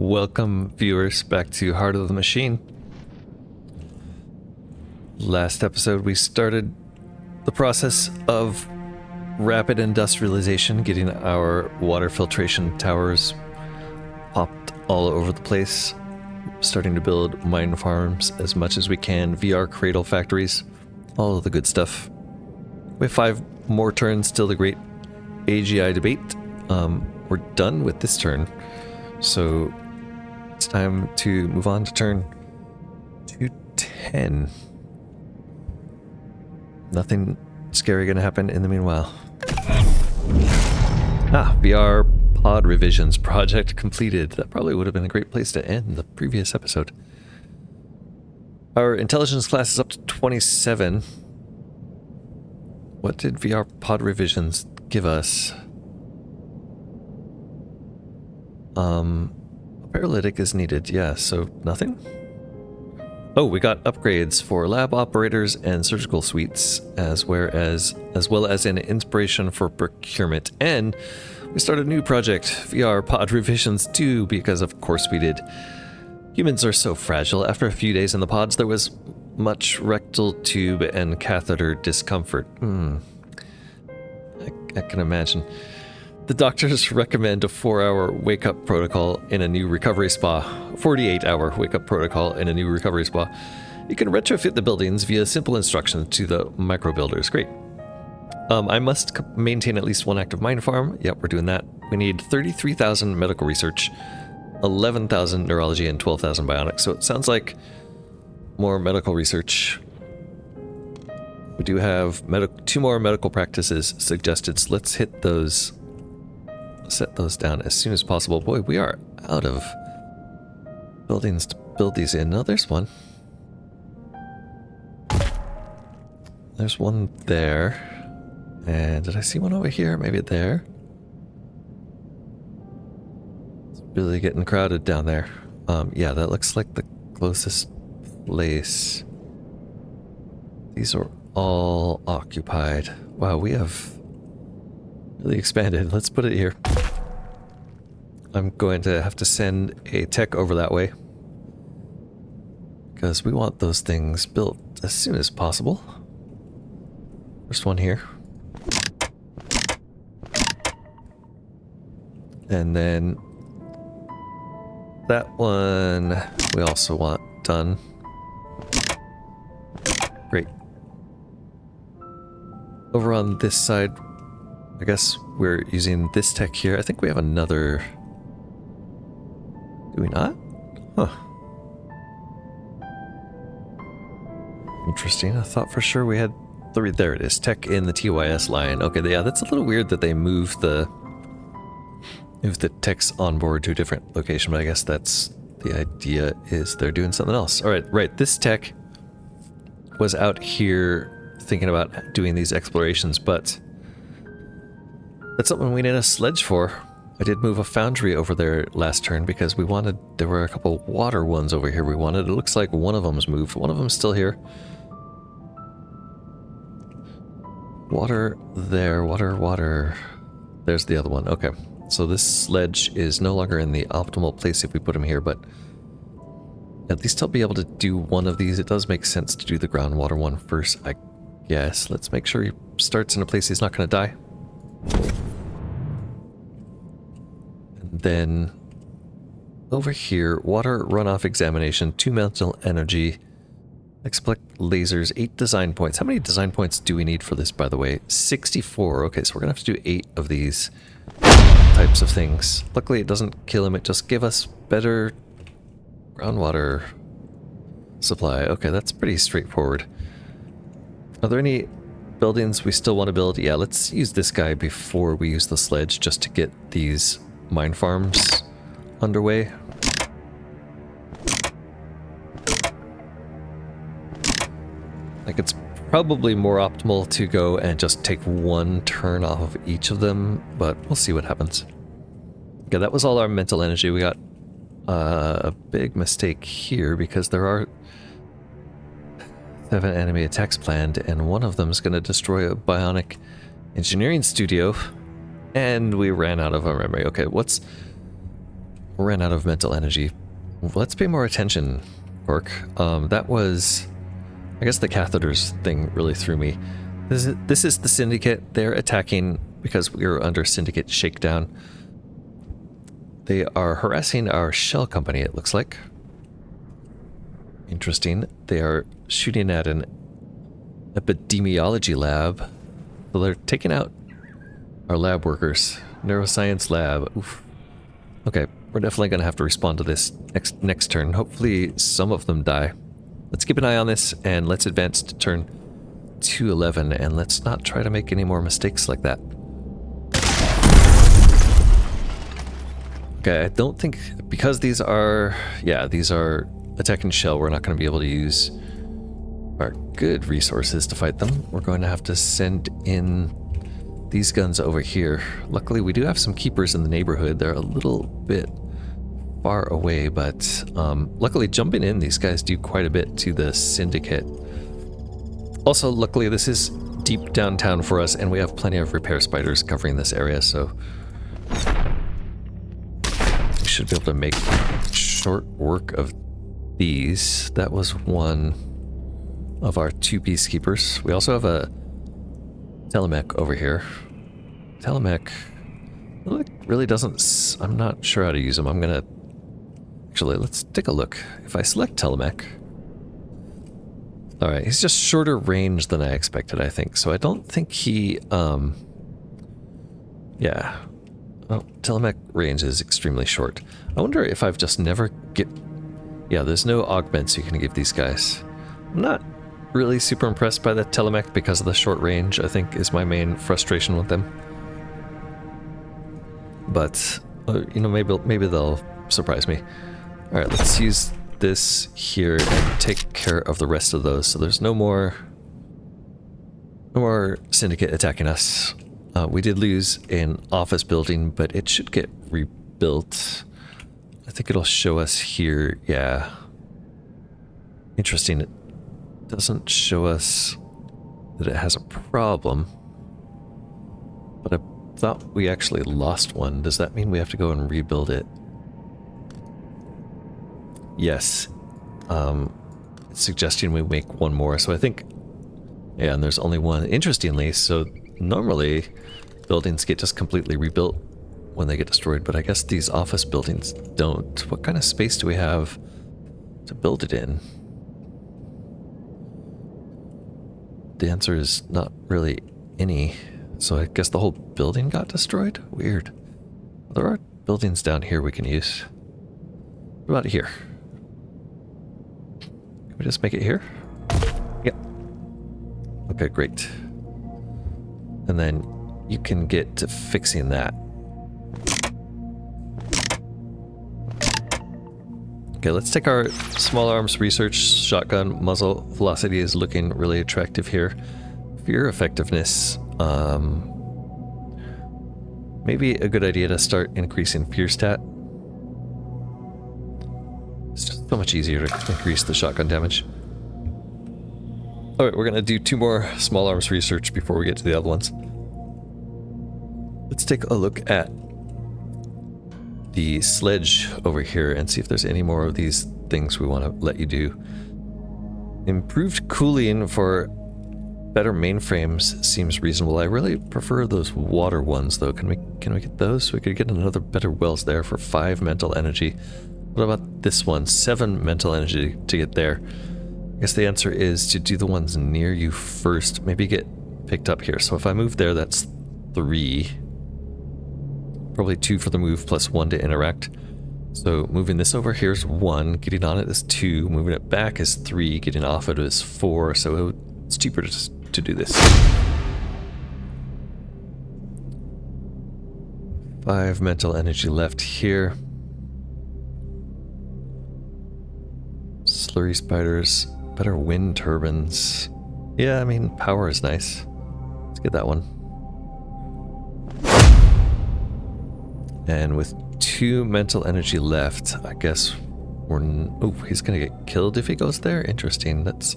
Welcome, viewers, back to Heart of the Machine. Last episode, we started the process of rapid industrialization, getting our water filtration towers popped all over the place, starting to build mine farms as much as we can, VR cradle factories, all of the good stuff. We have 5 more turns till the great AGI debate. We're done with this turn, so it's time to move on to turn 210. Nothing scary gonna happen in the meanwhile. VR pod revisions project completed. That probably would have been a great place to end the previous episode. Our intelligence class is up to 27. What did VR pod revisions give us? A paralytic is needed, yeah, so nothing? Oh, we got upgrades for lab operators and surgical suites, as well as an inspiration for procurement, and we started a new project, VR pod revisions 2, because of course we did. Humans are so fragile. After a few days in the pods, there was much rectal tube and catheter discomfort. I can imagine. The doctors recommend a 4-hour wake-up protocol in a new recovery spa. 48-hour wake-up protocol in a new recovery spa. You can retrofit the buildings via simple instructions to the micro-builders. Great. I must maintain at least 1 active mine farm. Yep, we're doing that. We need 33,000 medical research, 11,000 neurology, and 12,000 bionics. So it sounds like more medical research. We do have 2 more medical practices suggested, so let's hit those. Set those down as soon as possible. Boy, we are out of buildings to build these in. No, there's one. There's one there. And did I see one over here? Maybe there. It's really getting crowded down there. Yeah, that looks like the closest place. These are all occupied. Wow, we have really expanded. Let's put it here. I'm going to have to send a tech over that way, because we want those things built as soon as possible. First one here. And then that one we also want done. Great. Over on this side, I guess we're using this tech here. I think we have another... Do we not? Huh. Interesting. I thought for sure we had 3. There it is. Tech in the TYS line. Okay, yeah, that's a little weird that they move the techs on board to a different location, but I guess that's the idea, is they're doing something else. All right, right. This tech was out here thinking about doing these explorations, but that's something we need a sledge for. I did move a foundry over there last turn because we wanted... There were a couple water ones over here we wanted. It looks like one of them's moved. One of them's still here. Water there. Water. There's the other one. Okay. So this sledge is no longer in the optimal place if we put him here, but at least I'll be able to do one of these. It does make sense to do the groundwater one first, I guess. Let's make sure he starts in a place he's not going to die. And then over here, water runoff examination, 2 mental energy, expect lasers, 8 design points. How many design points do we need for this, by the way? 64. Okay, so we're going to have to do 8 of these types of things. Luckily, it doesn't kill him. It just gives us better groundwater supply. Okay, that's pretty straightforward. Are there any buildings we still want to build? Yeah, let's use this guy before we use the sledge, just to get these mine farms underway. Like, it's probably more optimal to go and just take 1 turn off of each of them, but we'll see what happens. Okay, that was all our mental energy. We got a big mistake here because there are 7 enemy attacks planned, and one of them is going to destroy a bionic engineering studio, and we ran out of our memory. Okay, what's ran out of mental energy. Let's pay more attention, Orc. That was... I guess the catheters thing really threw me. This is the Syndicate. They're attacking because we are under Syndicate shakedown. They are harassing our shell company, it looks like. Interesting. They are shooting at an epidemiology lab. So they're taking out our lab workers. Neuroscience lab. Oof. Okay, we're definitely going to have to respond to this next turn. Hopefully some of them die. Let's keep an eye on this, and let's advance to turn 211, and let's not try to make any more mistakes like that. Okay, I don't think... Because these are... Yeah, these are attacking shell, we're not going to be able to use our good resources to fight them. We're going to have to send in these guns over here. Luckily, we do have some keepers in the neighborhood. They're a little bit far away, but luckily jumping in, these guys do quite a bit to the Syndicate. Also, luckily, this is deep downtown for us, and we have plenty of repair spiders covering this area, so we should be able to make short work of these. That was one of our 2 peacekeepers. We also have a telemech over here. Telemech really doesn't... I'm not sure how to use them. I'm gonna... Actually, let's take a look. If I select telemech... Alright, he's just shorter range than I expected, I think. So I don't think he... Yeah. Well, telemech range is extremely short. I wonder if I've just never get... Yeah, there's no augments you can give these guys. I'm not really super impressed by the telemech because of the short range, I think, is my main frustration with them. But, you know, maybe they'll surprise me. Alright, let's use this here and take care of the rest of those, so there's no more Syndicate attacking us. We did lose an office building, but it should get rebuilt. I think it'll show us here, yeah. Interesting, it doesn't show us that it has a problem. But I thought we actually lost one. Does that mean we have to go and rebuild it? Yes. It's suggesting we make one more, so I think... Yeah, and there's only one. Interestingly, so normally buildings get just completely rebuilt when they get destroyed, but I guess these office buildings don't. What kind of space do we have to build it in? The answer is not really any, so I guess the whole building got destroyed? Weird. There are buildings down here we can use. What about here? Can we just make it here? Yep. Okay, great. And then you can get to fixing that. Okay, let's take our small arms research. Shotgun muzzle velocity is looking really attractive here. Fear effectiveness. Maybe a good idea to start increasing fear stat. It's just so much easier to increase the shotgun damage. Alright, we're gonna do 2 more small arms research before we get to the other ones. Let's take a look at the sledge over here and see if there's any more of these things we want to let you do. Improved cooling for better mainframes seems reasonable. I really prefer those water ones though. Can we get those? We could get another better wells there for 5 mental energy. What about this one? 7 mental energy to get there. I guess the answer is to do the ones near you first. Maybe get picked up here. So if I move there, that's 3. Probably 2 for the move plus 1 to interact. So moving this over here is 1, getting on it is 2, moving it back is 3, getting off it is 4, so it's cheaper to do this. 5 mental energy left here. Slurry spiders, better wind turbines. Yeah, I mean, power is nice. Let's get that one. And with 2 mental energy left, I guess we're... Oh, he's gonna get killed if he goes there? Interesting. That's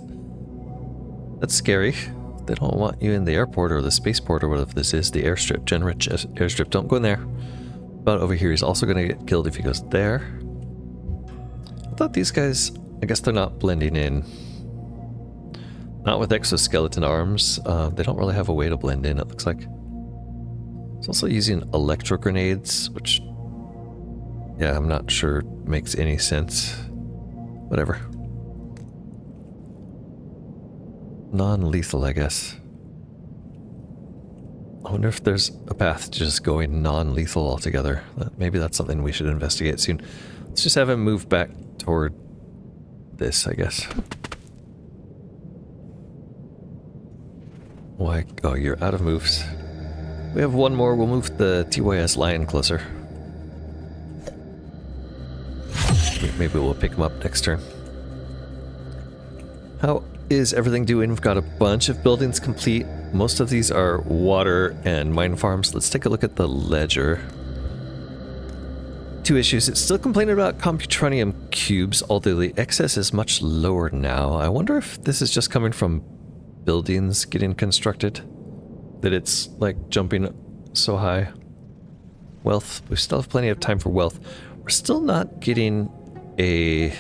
scary. They don't want you in the airport or the spaceport or whatever this is. The airstrip, Genrich airstrip. Don't go in there. But over here, he's also going to get killed if he goes there. I thought these guys, I guess they're not blending in. Not with exoskeleton arms. They don't really have a way to blend in, it looks like. It's also using electro grenades, which, yeah, I'm not sure makes any sense. Whatever. Non-lethal, I guess. I wonder if there's a path to just going non-lethal altogether. Maybe that's something we should investigate soon. Let's just have him move back toward this, I guess. Why? Oh, you're out of moves. We have one more. We'll move the TYS Lion closer. Maybe we'll pick him up next turn. How is everything doing? We've got a bunch of buildings complete. Most of these are water and mine farms. Let's take a look at the ledger. 2 issues. It's still complaining about computronium cubes, although the excess is much lower now. I wonder if this is just coming from buildings getting constructed, that it's like jumping so high. Wealth. We still have plenty of time for wealth. We're still not getting a...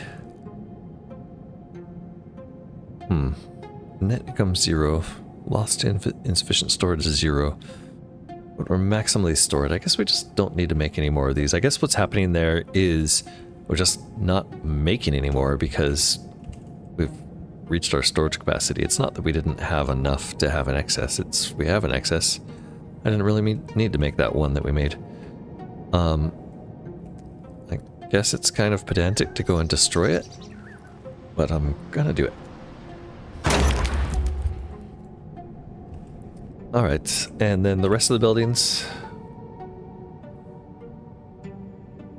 Net income 0. Lost insufficient storage is 0. But we're maximally stored. I guess we just don't need to make any more of these. I guess what's happening there is we're just not making any more because we've reached our storage capacity. It's not that we didn't have enough to have an excess. It's we have an excess. I didn't really need to make that one that we made. I guess it's kind of pedantic to go and destroy it, but I'm gonna do it. Alright, and then the rest of the buildings.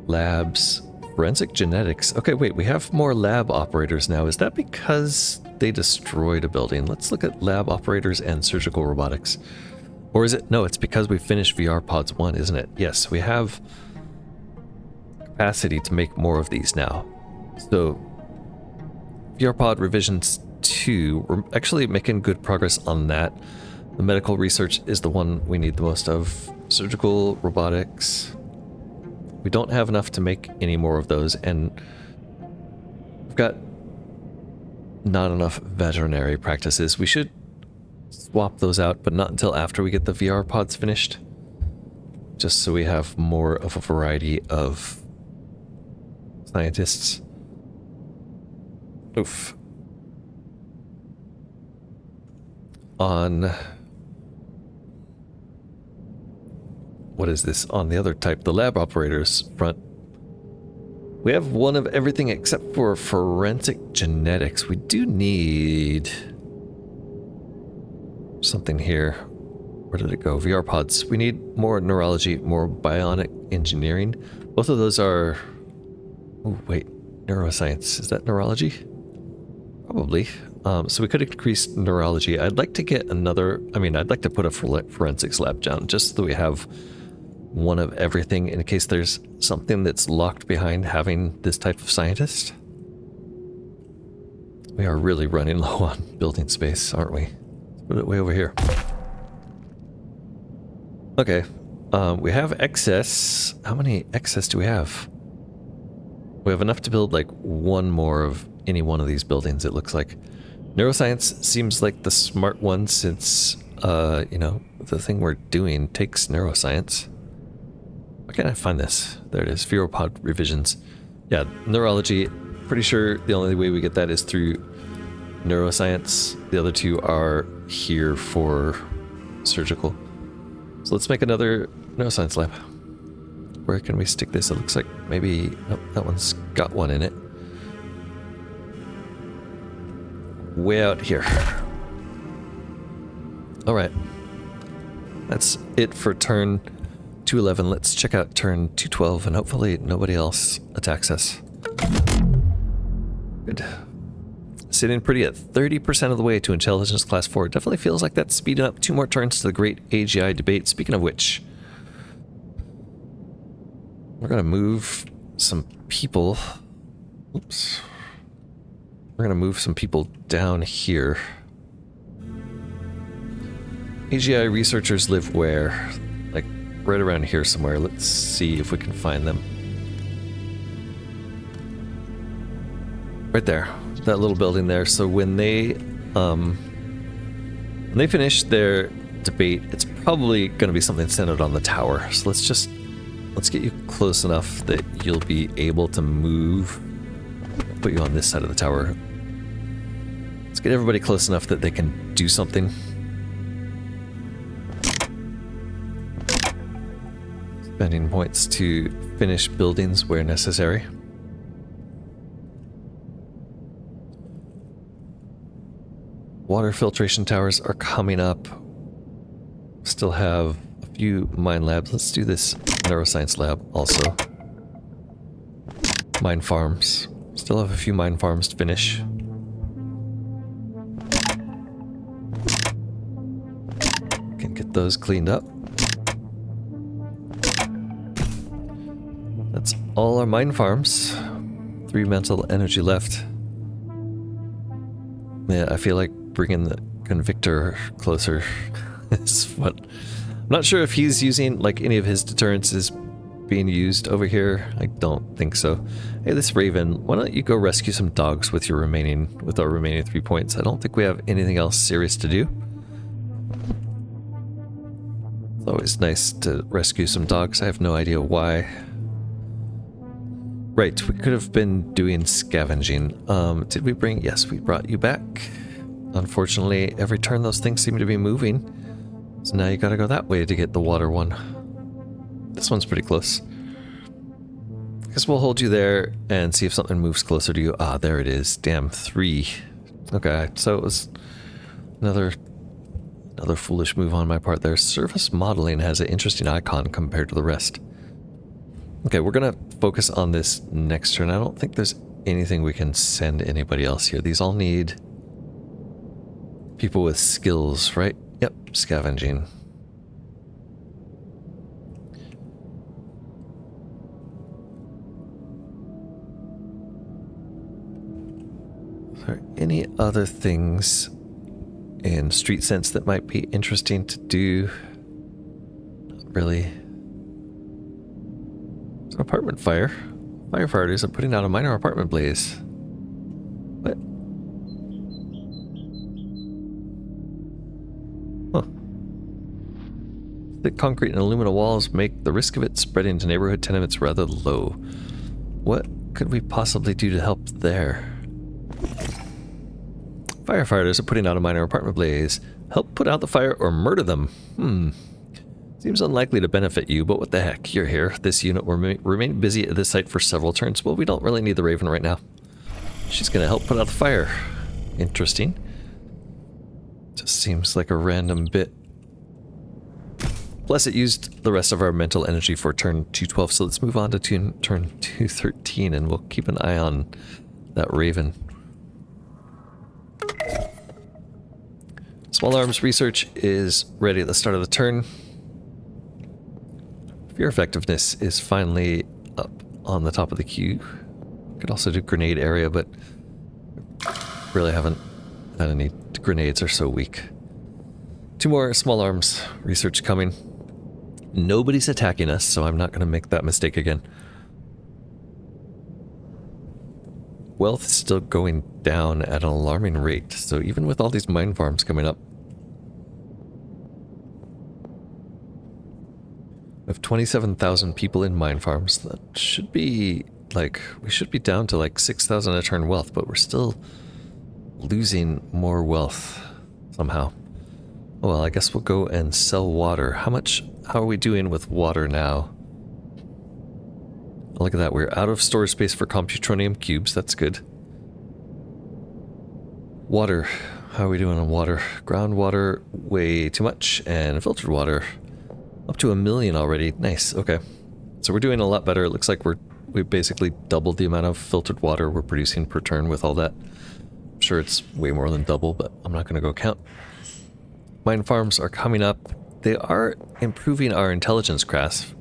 Labs. Forensic genetics. Okay, wait, we have more lab operators now. Is that because they destroyed a building? Let's look at lab operators and surgical robotics. Or is it? No, it's because we finished VR Pods 1, isn't it? Yes, we have capacity to make more of these now. So, VR Pod Revisions 2, we're actually making good progress on that. The medical research is the one we need the most of. Surgical robotics. We don't have enough to make any more of those, and we've got not enough veterinary practices. We should swap those out, but not until after we get the VR pods finished. Just so we have more of a variety of scientists. Oof. On... what is this? On the other type, the lab operators front. We have one of everything except for forensic genetics. We do need something here. Where did it go? VR pods. We need more neurology, more bionic engineering. Both of those are... oh, wait. Neuroscience. Is that neurology? Probably. So we could increase neurology. I'd like to get another... I mean, I'd like to put a forensics lab down just so we have one of everything in case there's something that's locked behind having this type of scientist. We are really running low on building space, aren't we? Let's put it way over here. Okay, we have excess. How many excess do we have? We have enough to build like one more of any one of these buildings, it looks like. Neuroscience seems like the smart one since, you know, the thing we're doing takes neuroscience. Why can't I find this? There it is, Viropod revisions. Yeah, neurology, pretty sure the only way we get that is through neuroscience. The other two are here for surgical. So let's make another neuroscience lab. Where can we stick this? It looks like maybe... nope, that one's got one in it. Way out here. Alright. That's it for turn 211. Let's check out turn 212 and hopefully nobody else attacks us. Good. Sitting pretty at 30% of the way to intelligence class 4. Definitely feels like that's speeding up 2 more turns to the great AGI debate. Speaking of which, we're going to move some people. Oops. We're going to move some people down here. AGI researchers live where? Like right around here somewhere. Let's see if we can find them. Right there, that little building there. So when they finish their debate, it's probably going to be something centered on the tower. So let's get you close enough that you'll be able to move. Put you on this side of the tower. Let's get everybody close enough that they can do something. Spending points to finish buildings where necessary. Water filtration towers are coming up. Still have a few mine labs. Let's do this neuroscience lab also. Mine farms. Still have a few mine farms to finish. Can get those cleaned up. That's all our mine farms. 3 mental energy left. Yeah, I feel like bringing the Convictor closer is what... I'm not sure if he's using, like, any of his deterrence is being used over here. I don't think so. Hey, this Raven, why don't you go rescue some dogs with our remaining 3 points? I don't think we have anything else serious to do. It's always nice to rescue some dogs. I have no idea why. Right, we could have been doing scavenging. Did we bring... Yes, we brought you back. Unfortunately, every turn those things seem to be moving. So now you gotta go that way to get the water one. This one's pretty close. I guess we'll hold you there and see if something moves closer to you. Ah, there it is. Damn, 3. Okay, so it was another foolish move on my part there. Surface modeling has an interesting icon compared to the rest. Okay, we're gonna focus on this next turn. I don't think there's anything we can send anybody else here. These all need people with skills, right? Yep, scavenging. Are there any other things in Street Sense that might be interesting to do? Not really. It's an apartment fire. Firefighters are putting out a minor apartment blaze. What? Huh. Thick concrete and aluminum walls make the risk of it spreading to neighborhood tenements rather low. What could we possibly do to help there? Firefighters are putting out a minor apartment blaze. Help put out the fire or murder them. Seems unlikely to benefit you, but what the heck, you're here. This unit will remain busy at this site for several turns. Well, we don't really need the Raven right now. She's gonna help put out the fire. Interesting. Just seems like a random bit. Plus it used the rest of our mental energy for turn 212, so let's move on to turn 213 and we'll keep an eye on that Raven. Small arms research is ready at the start of the turn. Fear effectiveness is finally up on the top of the queue. Could also do grenade area, but really haven't had any. Grenades are so weak. 2 more small arms research coming. Nobody's attacking us, so I'm not going to make that mistake again. Wealth is still going down at an alarming rate, so even with all these mine farms coming up. We have 27,000 people in mine farms. That should be, like, we should be down to like 6,000 a turn wealth, but we're still losing more wealth somehow. Oh well, I guess we'll go and sell water. How are we doing with water now? Look at that, we're out of storage space for computronium cubes, that's good. Water, how are we doing on water? Groundwater, way too much, and filtered water. Up to 1 million already. Nice, okay. So we're doing a lot better. It looks like we basically doubled the amount of filtered water we're producing per turn with all that. I'm sure it's way more than double, but I'm not going to go count. Mine farms are coming up. They are improving our intelligence class.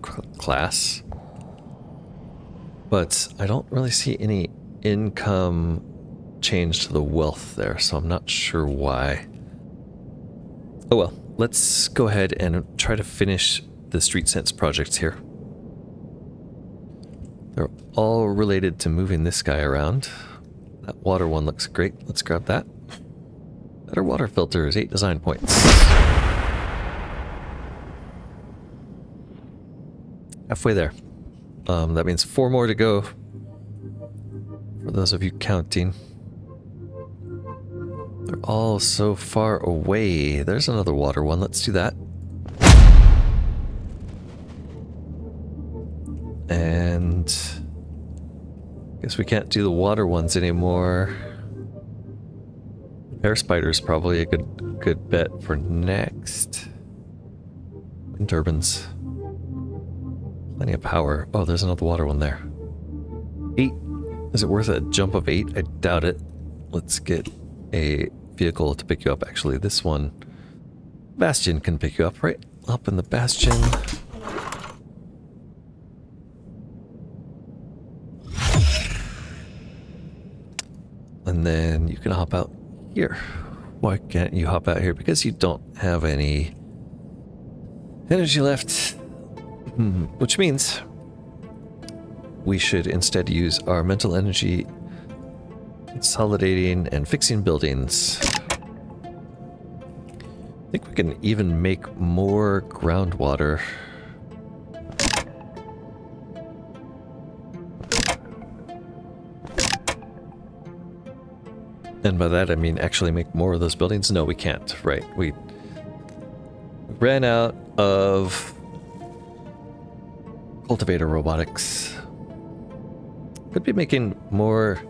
But I don't really see any income change to the wealth there, so I'm not sure why. Oh well. Let's go ahead and try to finish the street sense projects here. They're all related to moving this guy around. That water one looks great. Let's grab that. Better water filters, 8 design points. Halfway there. That means 4 more to go. For those of you counting. They're all so far away. There's another water one. Let's do that. And guess we can't do the water ones anymore. Air spider's probably a good bet for next. Wind turbines. Plenty of power. Oh, there's another water one there. 8. Is it worth a jump of 8? I doubt it. Let's get a vehicle to pick you up. Actually, this one, Bastion can pick you up, right? Up in the Bastion. And then you can hop out here. Why can't you hop out here? Because you don't have any energy left. Which means we should instead use our mental energy consolidating and fixing buildings. I think we can even make more groundwater. And by that I mean actually make more of those buildings? No, we can't, right? We ran out of cultivator robotics. Could be making more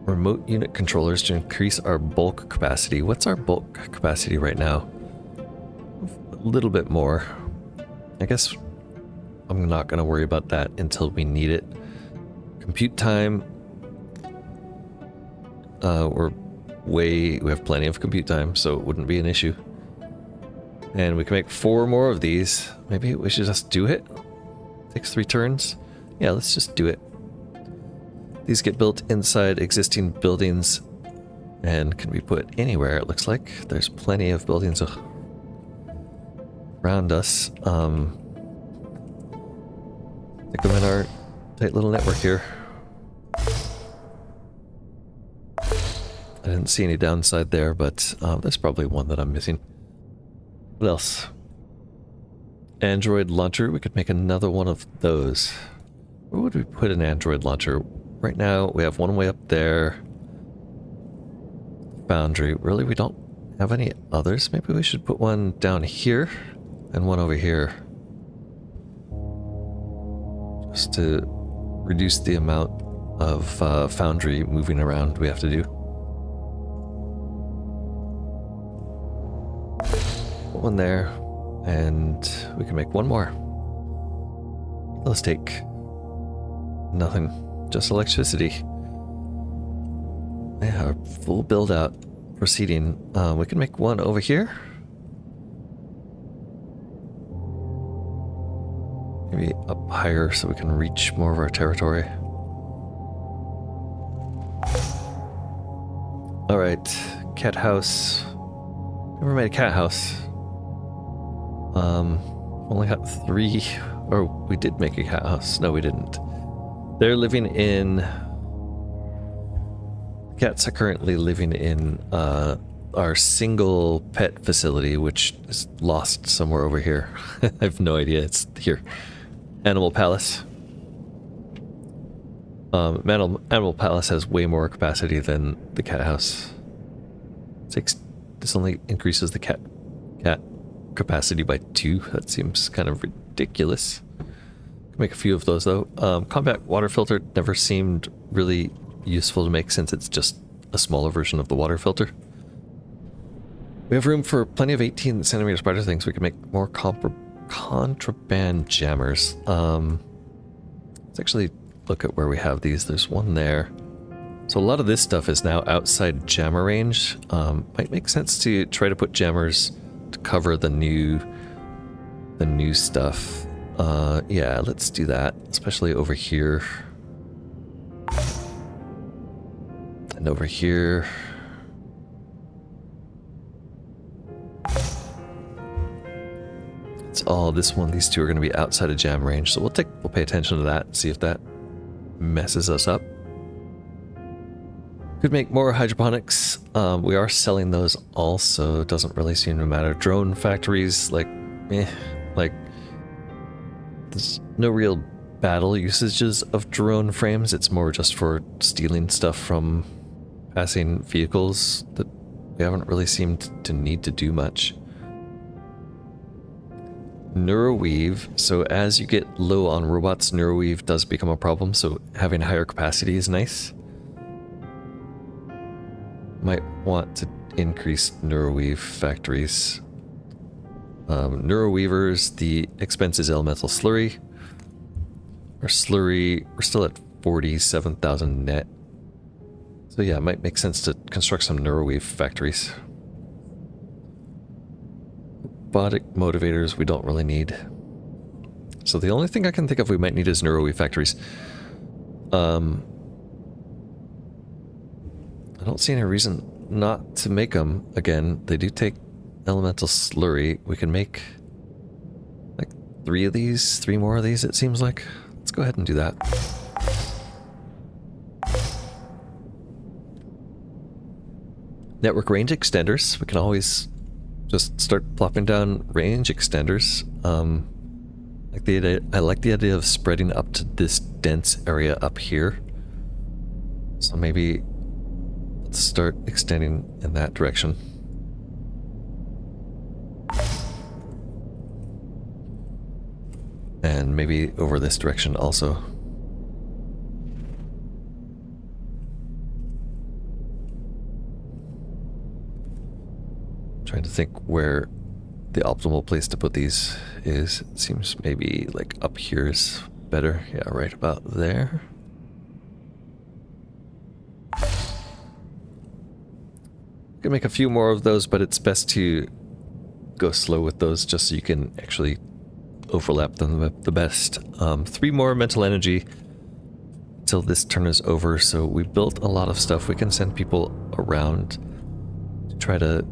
remote unit controllers to increase our bulk capacity. What's our bulk capacity right now? A little bit more. I guess I'm not going to worry about that until we need it. Compute time. We have plenty of compute time, so it wouldn't be an issue. And we can make 4 more of these. Maybe we should just do it? Takes 3 turns? Yeah, let's just do it. These get built inside existing buildings and can be put anywhere, it looks like. There's plenty of buildings around us. Stick them in our tight little network here. I didn't see any downside there, but there's probably one that I'm missing. What else? Android launcher. We could make another one of those. Where would we put an Android launcher? Right now, we have one way up there. Foundry. Really, we don't have any others? Maybe we should put one down here and one over here. Just to reduce the amount of foundry moving around we have to do. Put one there, and we can make one more. Let's take nothing. Just electricity. Yeah, our full build out proceeding. We can make one over here. Maybe up higher so we can reach more of our territory. Alright, cat house. Never made a cat house. Only got 3. Or we did make a cat house. No, we didn't. They're living in... Cats are currently living in our single pet facility, which is lost somewhere over here. I have no idea. It's here. Animal Palace. Animal Palace has way more capacity than the cat house. This only increases the cat capacity by 2. That seems kind of ridiculous. Make a few of those though. Compact water filter never seemed really useful to make since it's just a smaller version of the water filter. We have room for plenty of 18 centimeter spider things. We can make more contraband jammers. Let's actually look at where we have these. There's one there. So a lot of this stuff is now outside jammer range. Might make sense to try to put jammers to cover the new stuff. Yeah, let's do that, especially over here. And over here. Oh, this one, these two are going to be outside of jam range, so we'll pay attention to that, see if that messes us up. Could make more hydroponics. We are selling those also. It doesn't really seem to matter. Drone factories, like, like there's no real battle usages of drone frames. It's more just for stealing stuff from passing vehicles that we haven't really seemed to need to do much. Neuroweave. So as you get low on robots, Neuroweave does become a problem. So having higher capacity is nice. Might want to increase Neuroweave factories. Neuroweavers, the expense is elemental slurry. Our slurry, we're still at 47,000 net. So yeah, it might make sense to construct some Neuroweave factories. Robotic motivators we don't really need. So the only thing I can think of we might need is Neuroweave factories. I don't see any reason not to make them. Again, they do take elemental slurry. We can make like 3 of these, 3 more of these, it seems like. Let's go ahead and do that. Network range extenders. We can always just start plopping down range extenders. I like the idea of spreading up to this dense area up here. So maybe let's start extending in that direction. And maybe over this direction also. Trying to think where the optimal place to put these is. It seems maybe like up here is better. Yeah, right about there. Can make a few more of those, but it's best to go slow with those just so you can actually overlap them the best. 3 more mental energy till this turn is over. So we built a lot of stuff. We can send people around to try to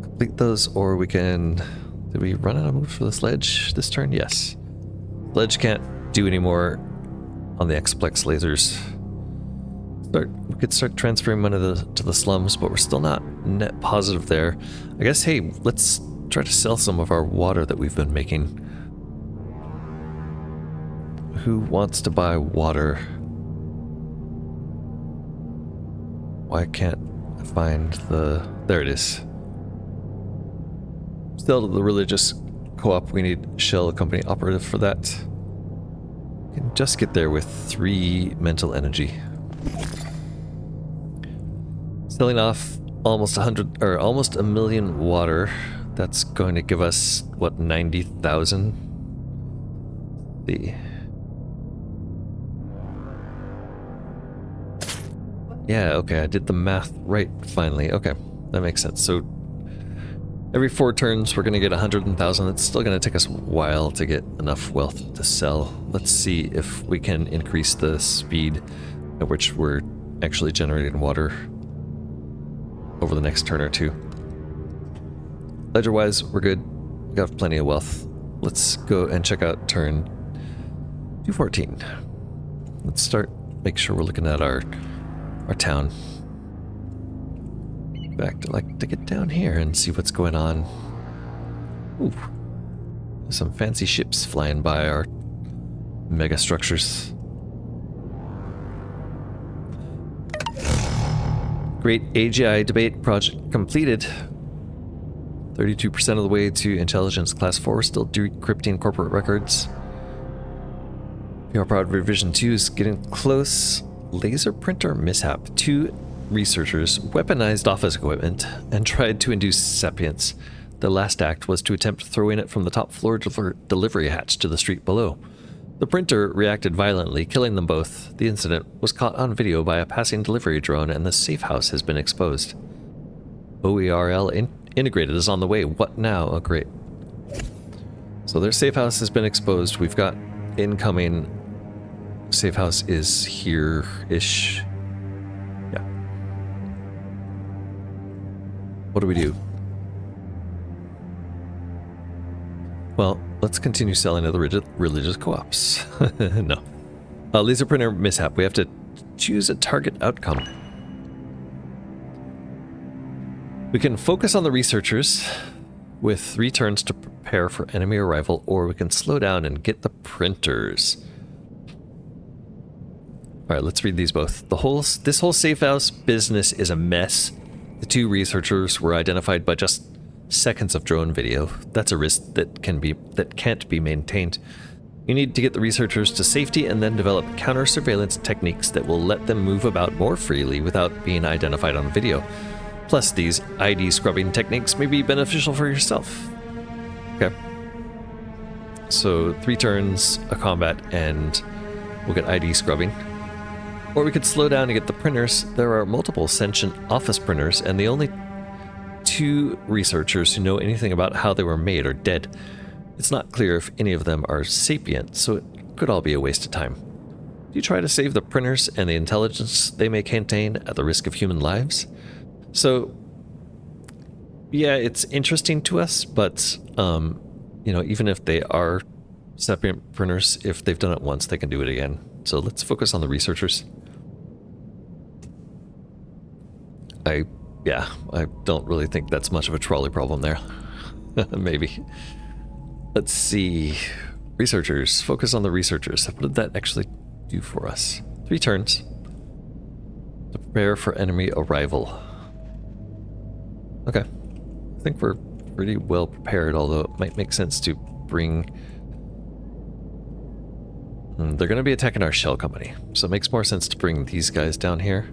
complete those, or we can... Did we run out of moves for the sledge this turn? Yes. Sledge can't do any more on the Xplex lasers. We could start transferring money to the slums, but we're still not net positive there. I guess, hey, let's try to sell some of our water that we've been making. Who wants to buy water? Why can't I find the... There it is. Still the religious co-op. We need shell company operative for that. We can just get there with 3 mental energy. Selling off almost 100 or almost 1 million water. That's going to give us what, 90,000? See. Yeah, okay, I did the math right finally. Okay, that makes sense. So every 4 turns we're going to get 100,000. It's still going to take us a while to get enough wealth to sell. Let's see if we can increase the speed at which we're actually generating water over the next turn or 2. Ledger-wise, we're good. We got plenty of wealth. Let's go and check out turn 214. Let's start, make sure we're looking at our town. In fact, I'd like to get down here and see what's going on. Ooh. There's some fancy ships flying by our mega structures. Great AGI debate project completed. 32% of the way to intelligence class 4. We're still decrypting corporate records. PR Prod revision 2 is getting close. Laser printer mishap. 2 researchers weaponized office equipment and tried to induce sapience. The last act was to attempt throwing it from the top floor delivery hatch to the street below. The printer reacted violently, killing them both. The incident was caught on video by a passing delivery drone, and the safe house has been exposed. OERL integrated is on the way. What now? Oh, great. So their safe house has been exposed. We've got incoming. Safe house is here-ish. Yeah. What do we do? Well, let's continue selling to the religious co-ops. No. Laser printer mishap. We have to choose a target outcome. We can focus on the researchers with 3 turns to prepare for enemy arrival, or we can slow down and get the printers. Alright, let's read these both. This whole safe house business is a mess. The 2 researchers were identified by just seconds of drone video. That's a risk that can't be maintained. You need to get the researchers to safety and then develop counter-surveillance techniques that will let them move about more freely without being identified on video. Plus, these ID scrubbing techniques may be beneficial for yourself. Okay. So, 3 turns, a combat, and we'll get ID scrubbing. Or we could slow down to get the printers. There are multiple sentient office printers, and the only 2 researchers who know anything about how they were made are dead. It's not clear if any of them are sapient, so it could all be a waste of time. Do you try to save the printers and the intelligence they may contain at the risk of human lives? So, yeah, it's interesting to us, but, you know, even if they are sapient printers, if they've done it once, they can do it again. So let's focus on the researchers. I don't really think that's much of a trolley problem there. Maybe. Let's see. Researchers. Focus on the researchers. What did that actually do for us? 3 turns. To prepare for enemy arrival. Okay. I think we're pretty well prepared, although it might make sense to bring... They're going to be attacking our shell company, so it makes more sense to bring these guys down here.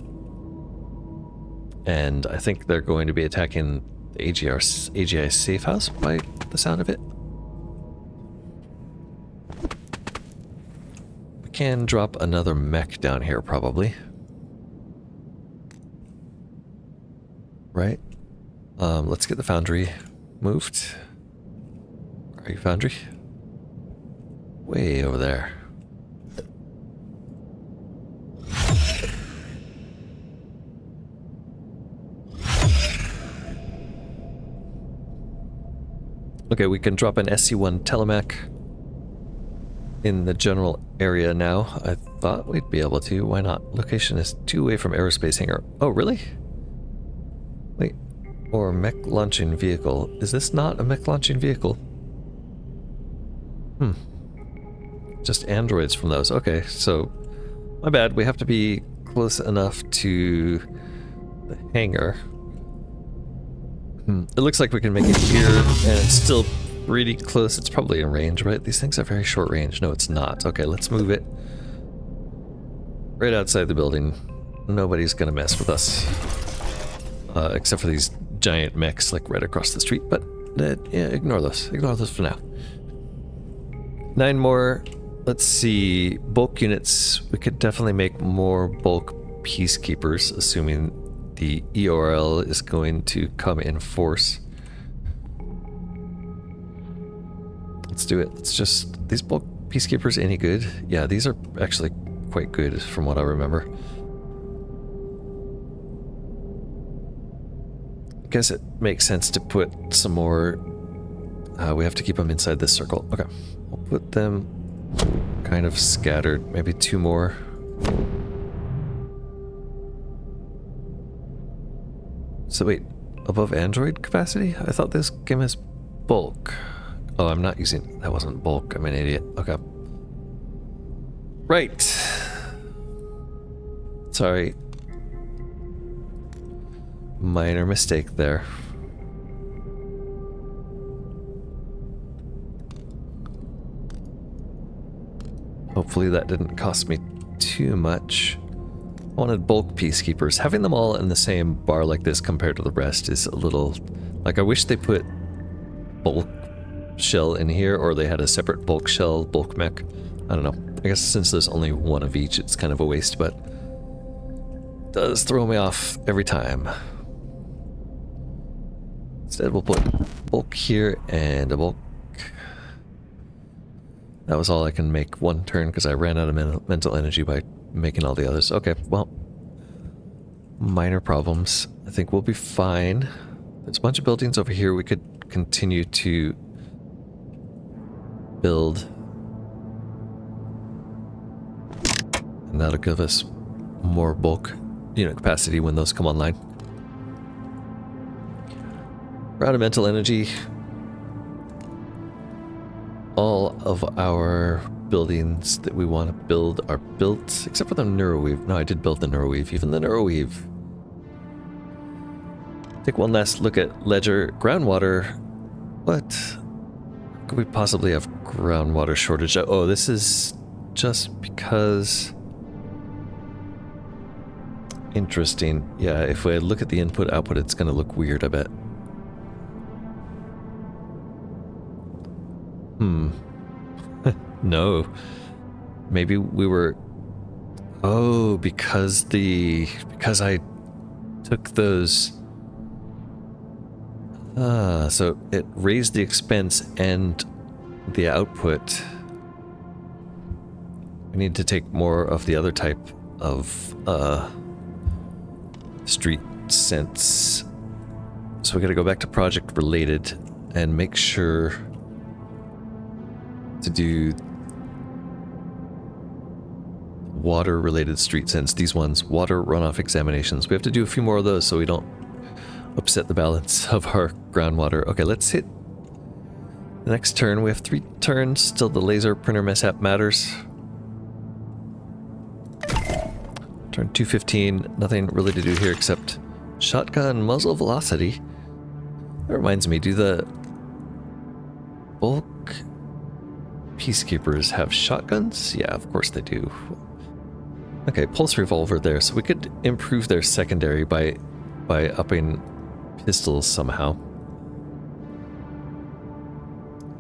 And I think they're going to be attacking the AGI safe house by the sound of it. We can drop another mech down here, probably. Right? Let's get the foundry moved. Are you foundry? Way over there. Okay, we can drop an SC-1 telemech in the general area now. I thought we'd be able to. Why not? Location is 2 away from aerospace hangar. Oh, really? Wait. Or mech launching vehicle. Is this not a mech launching vehicle? Just androids from those. Okay, so... my bad. We have to be close enough to the hangar. It looks like we can make it here, and it's still pretty close. It's probably in range, right? These things are very short range. No, it's not. Okay, let's move it right outside the building. Nobody's gonna mess with us. Except for these giant mechs, like, right across the street. But, yeah, ignore those. Ignore those for now. 9 more. Let's see. Bulk units. We could definitely make more bulk peacekeepers, assuming... the EORL is going to come in force. Let's do it. Let's just... these bulk peacekeepers any good? Yeah, these are actually quite good from what I remember. I guess it makes sense to put some more... we have to keep them inside this circle. Okay. We'll put them kind of scattered. Maybe 2 more. So wait, above Android capacity? I thought this game is bulk. Oh, I'm not using... that wasn't bulk. I'm an idiot. Okay. Right. Sorry. Minor mistake there. Hopefully that didn't cost me too much. I wanted bulk peacekeepers. Having them all in the same bar like this compared to the rest is a little... like, I wish they put bulk shell in here, or they had a separate bulk shell, bulk mech. I don't know. I guess since there's only 1 of each, it's kind of a waste, but... it does throw me off every time. Instead, we'll put bulk here and a bulk... that was all I can make 1 turn, because I ran out of mental energy by making all the others. Okay, well, minor problems. I think we'll be fine. There's a bunch of buildings over here we could continue to build. And that'll give us more bulk unit capacity when those come online. Round of mental energy. All of our buildings that we want to build are built, except for the neuroweave. No, I did build the neuroweave. Even the neuroweave. Take one last look at ledger. Groundwater. What could we possibly have groundwater shortage? Oh, this is just because... Interesting. Yeah, if we look at the input-output, it's going to look weird, I bet. No. Maybe we were... Oh, because I took those... so it raised the expense and the output. We need to take more of the other type of, street sense. So we gotta go back to project related and make sure to do water related street sense. These ones, water runoff examinations. We have to do a few more of those so we don't upset the balance of our groundwater. Okay, let's hit the next turn. We have 3 turns. Still the laser printer mishap matters. Turn 215. Nothing really to do here except shotgun muzzle velocity. That reminds me, do the bulk peacekeepers have shotguns? Yeah, of course they do. Okay, pulse revolver there. So we could improve their secondary by upping pistols somehow.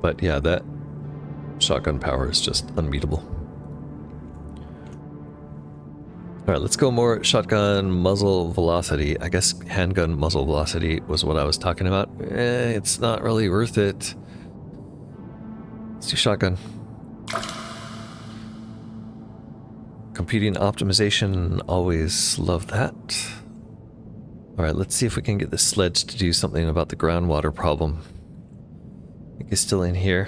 But yeah, that shotgun power is just unbeatable. Alright, let's go more shotgun muzzle velocity. I guess handgun muzzle velocity was what I was talking about. It's not really worth it. Let's do shotgun. Computing optimization, always love that. Alright, let's see if we can get the sledge to do something about the groundwater problem. I think it's still in here.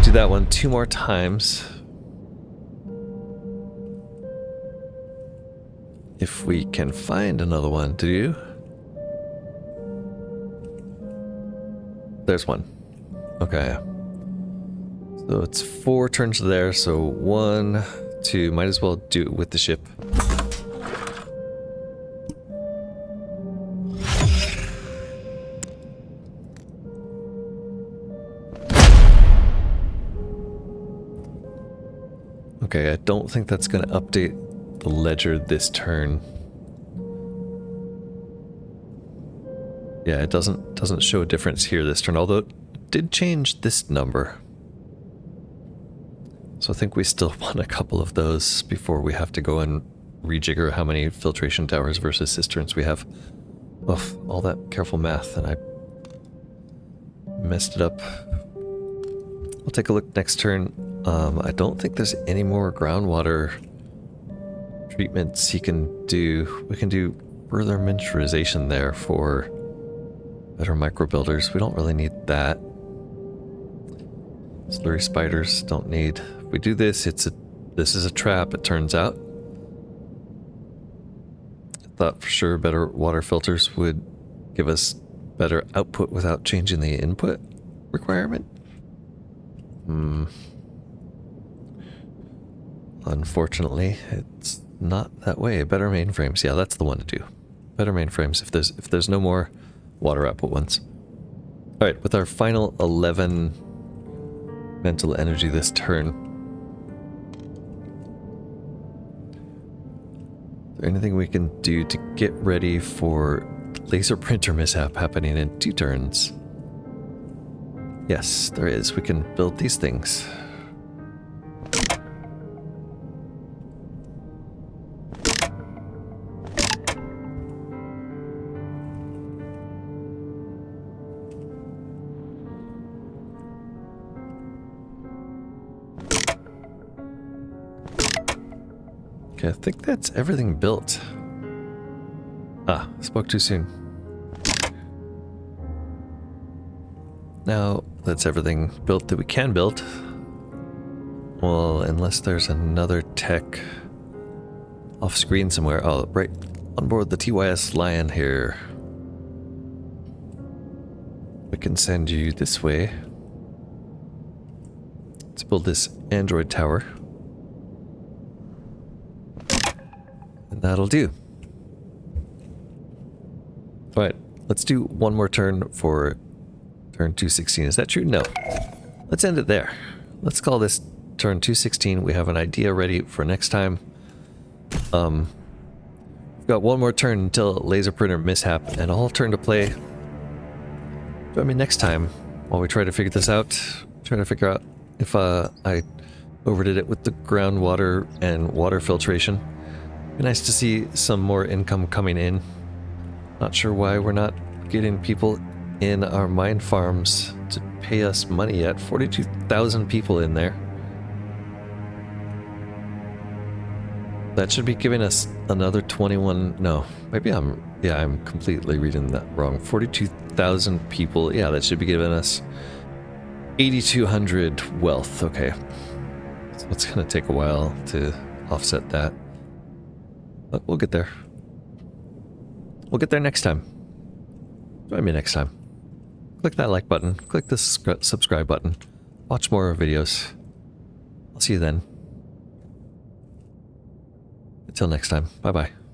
Do that one 2 more times. If we can find another one to do. There's one. Okay. So it's 4 turns there, so 1, 2, might as well do it with the ship. Okay, I don't think that's going to update the ledger this turn. Yeah, it doesn't show a difference here this turn, although it did change this number. So I think we still want a couple of those before we have to go and rejigger how many filtration towers versus cisterns we have. Oof, all that careful math, and I messed it up. We'll take a look next turn. I don't think there's any more groundwater treatments he can do. We can do further miniaturization there for better micro builders. We don't really need that. Slurry spiders don't need. If we do this, this is a trap, it turns out. I thought for sure better water filters would give us better output without changing the input requirement. Unfortunately, it's not that way. Better mainframes. Yeah, that's the one to do. Better mainframes if there's no more water output ones. All right, with our final 11 mental energy this turn. Is there anything we can do to get ready for laser printer mishap happening in 2 turns? Yes, there is. We can build these things. Okay, I think that's everything built. Ah, spoke too soon. Now, that's everything built that we can build. Well, unless there's another tech off screen somewhere. Oh, right on board the TYS Lion here. We can send you this way. Let's build this android tower. And that'll do. Alright, let's do one more turn for turn 216. Is that true? No. Let's end it there. Let's call this turn 216. We have an idea ready for next time. We've got one more turn until laser printer mishap, and I'll turn to play. Join me next time while we try to figure this out. Trying to figure out if I overdid it with the groundwater and water filtration. Be nice to see some more income coming in. Not sure why we're not getting people in our mine farms to pay us money yet. 42,000 people in there. That should be giving us another 21... No, maybe I'm completely reading that wrong. 42,000 people. Yeah, that should be giving us 8,200 wealth. Okay. So it's going to take a while to offset that. But we'll get there. We'll get there next time. Join me next time. Click that like button. Click the subscribe button. Watch more videos. I'll see you then. Until next time. Bye-bye.